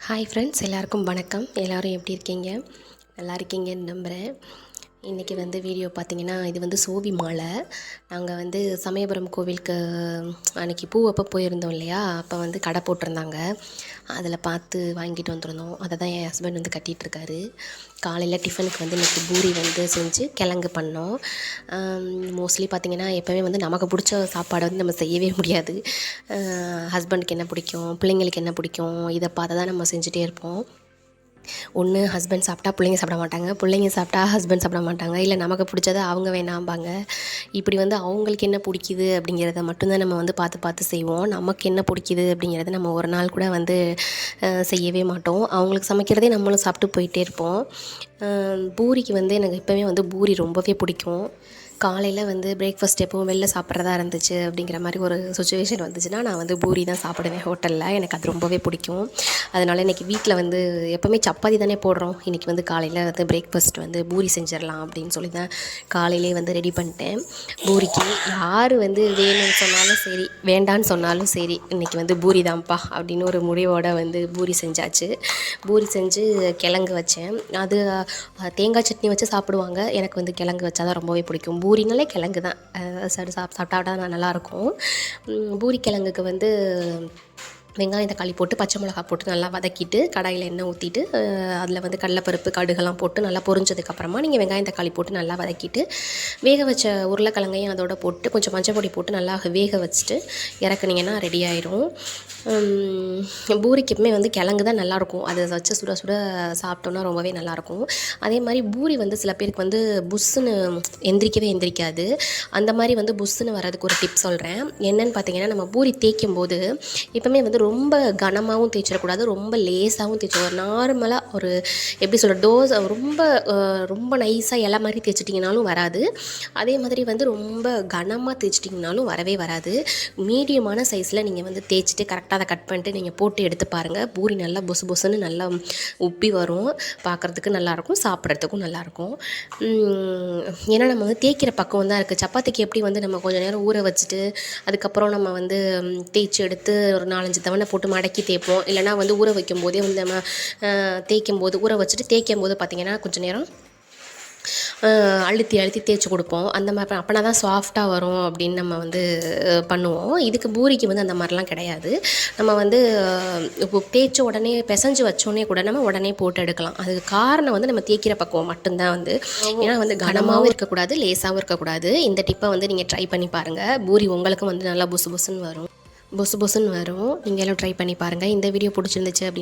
Hi friends, எல்லாருக்கும் வணக்கம். எல்லோரும் எப்படி இருக்கீங்க? நல்லா இருக்கீங்கன்னு நம்புகிறேன். இன்றைக்கி வீடியோ பார்த்திங்கன்னா, இது சோவி மாலை. நாங்கள் சமயபுரம் கோவிலுக்கு அன்றைக்கி பூ அப்போ போயிருந்தோம் இல்லையா, அப்போ கடை போட்டிருந்தாங்க. அதில் பார்த்து வாங்கிட்டு வந்துருந்தோம். அதை தான் என் ஹஸ்பண்ட் கட்டிகிட்ருக்காரு. காலையில் டிஃபனுக்கு இன்றைக்கி பூரி செஞ்சு கிழங்கு பண்ணோம். மோஸ்ட்லி பார்த்திங்கன்னா, எப்போவுமே நமக்கு பிடிச்ச சாப்பாடை நம்ம செய்யவே முடியாது. ஹஸ்பண்டுக்கு என்ன பிடிக்கும், பிள்ளைங்களுக்கு என்ன பிடிக்கும், இதை பார்த்து தான் நம்ம செஞ்சுட்டே இருப்போம். ஒன்று ஹஸ்பண்ட் சாப்பிட்டா பிள்ளைங்க சாப்பிட மாட்டாங்க, பிள்ளைங்க சாப்பிட்டா ஹஸ்பண்ட் சாப்பிட மாட்டாங்க, இல்லை நமக்கு பிடிச்சதை அவங்க வேணாம்பாங்க. இப்படி அவங்களுக்கு என்ன பிடிக்குது அப்படிங்கிறத மட்டும்தான் நம்ம பார்த்து பார்த்து செய்வோம். நமக்கு என்ன பிடிக்குது அப்படிங்கிறத நம்ம ஒரு நாள் கூட செய்யவே மாட்டோம். அவங்களுக்கு சமைக்கிறதே நம்மளும் சாப்பிட்டு போயிட்டே இருப்போம். பூரிக்கு எனக்கு எப்போவுமே பூரி ரொம்பவே பிடிக்கும். காலையில் பிரேக்ஃபாஸ்ட் எப்போவும் வெளில சாப்பிட்றதா இருந்துச்சு அப்படிங்கிற மாதிரி ஒரு சுச்சுவேஷன் வந்துச்சுன்னா, நான் பூரி தான் சாப்பிடுவேன் ஹோட்டலில். எனக்கு அது ரொம்பவே பிடிக்கும். அதனால் இன்றைக்கி வீட்டில் எப்போவுமே சப்பாத்தி தானே போடுறோம். இன்றைக்கி காலையில் பிரேக்ஃபாஸ்ட் பூரி செஞ்சிடலாம் அப்படின்னு சொல்லி தான் காலையிலே ரெடி பண்ணிட்டேன். பூரிக்கு யார் வேணும்னு சொன்னாலும் சரி, வேண்டான்னு சொன்னாலும் சரி, இன்றைக்கி பூரி தான்ப்பா அப்படின்னு ஒரு முடிவோடு பூரி செஞ்சாச்சு. பூரி செஞ்சு கிழங்கு வச்சேன். அது தேங்காய் சட்னி வச்சு சாப்பிடுவாங்க. எனக்கு கிழங்கு வச்சா தான் ரொம்பவே பிடிக்கும். பூரினாலே கிழங்கு தான் சாப்பிட்டா நல்லாயிருக்கும். பூரி கிழங்குக்கு வெங்காயம் தக்காளி போட்டு பச்சை மிளகா போட்டு நல்லா வதக்கிட்டு கடாயில் எண்ணெய் ஊற்றிட்டு அதில் கடலைப்பருப்பு கடுகெல்லாம் போட்டு நல்லா பொரிஞ்சதுக்கப்புறமா நீங்கள் வெங்காயம் தக்காளி போட்டு நல்லா வதக்கிட்டு வேக வச்ச உருளைக்கிழங்கையும் அதோட போட்டு கொஞ்சம் மஞ்சள் பொடி போட்டு நல்லா வேக வச்சுட்டு இறக்குனீங்கன்னா ரெடி ஆயிரும். பூரிக்கு எப்பவுமே கிழங்கு தான் நல்லாயிருக்கும். அதை வச்சு சுட சுட சாப்பிட்டோன்னா ரொம்பவே நல்லாயிருக்கும். அதே மாதிரி பூரி சில பேருக்கு புஷ்ஷுன்னு எந்திரிக்காது. அந்த மாதிரி புஷ்ஷுன்னு வர்றதுக்கு ஒரு டிப் சொல்கிறேன். என்னென்னு பார்த்தீங்கன்னா, நம்ம பூரி தேய்க்கும் போது எப்பவுமே ரொம்ப கனமாகவும் தேய்ச்சிடக்கூடாது, ரொம்ப லேஸாகவும் தேய்ச்சி நார்மலாக ஒரு எப்படி சொல்கிற டோஸ் ரொம்ப நைஸாக இலை மாதிரி தேய்ச்சிட்டிங்கனாலும் வராது. அதே மாதிரி ரொம்ப கனமாக தேய்ச்சிட்டிங்கனாலும் வரவே வராது. மீடியமான சைஸில் நீங்கள் தேய்ச்சிட்டு கரெக்டாக அதை கட் பண்ணிட்டு நீங்கள் போட்டு எடுத்து பாருங்கள். பூரி நல்லா பொசு பொசுன்னு நல்லா உப்பி வரும். பார்க்குறதுக்கு நல்லாயிருக்கும், சாப்பிட்றதுக்கும் நல்லாயிருக்கும். ஏன்னா நம்ம தேய்க்கிற பக்குவம் தான் இருக்குது. சப்பாத்திக்கு எப்படி நம்ம கொஞ்சம் நேரம் ஊற வச்சுட்டு அதுக்கப்புறம் நம்ம தேய்ச்சி எடுத்து ஒரு 4-5 தவணை போட்டு மடக்கி தேய்ப்போம். இல்லைனா ஊற வைக்கும் போதே நம்ம தேய்க்கும் போது ஊற வச்சுட்டு தேய்க்கும் போது பார்த்திங்கன்னா கொஞ்சம் நேரம் அழுத்தி தேய்ச்சி கொடுப்போம். அந்த மாதிரி அப்போனா தான் சாஃப்டாக வரும் அப்படின்னு நம்ம பண்ணுவோம். இதுக்கு பூரிக்கு அந்த மாதிரிலாம் கிடையாது. நம்ம இப்போ தேய்ச்ச உடனே பிசைஞ்சு வச்சோடனே கூட நம்ம உடனே போட்டு எடுக்கலாம். அதுக்கு காரணம் நம்ம தேய்க்கிற பக்குவம் மட்டும்தான். ஏன்னா கனமாகவும் இருக்கக்கூடாது, லேசாகவும் இருக்கக்கூடாது. இந்த டிப்பை நீங்கள் ட்ரை பண்ணி பாருங்கள். பூரி உங்களுக்கும் நல்லா புசு புசுன்னு வரும். நீங்கள் எல்லாம் ட்ரை பண்ணி பாருங்கள். இந்த வீடியோ பிடிச்சிருந்துச்சு அப்படின்னு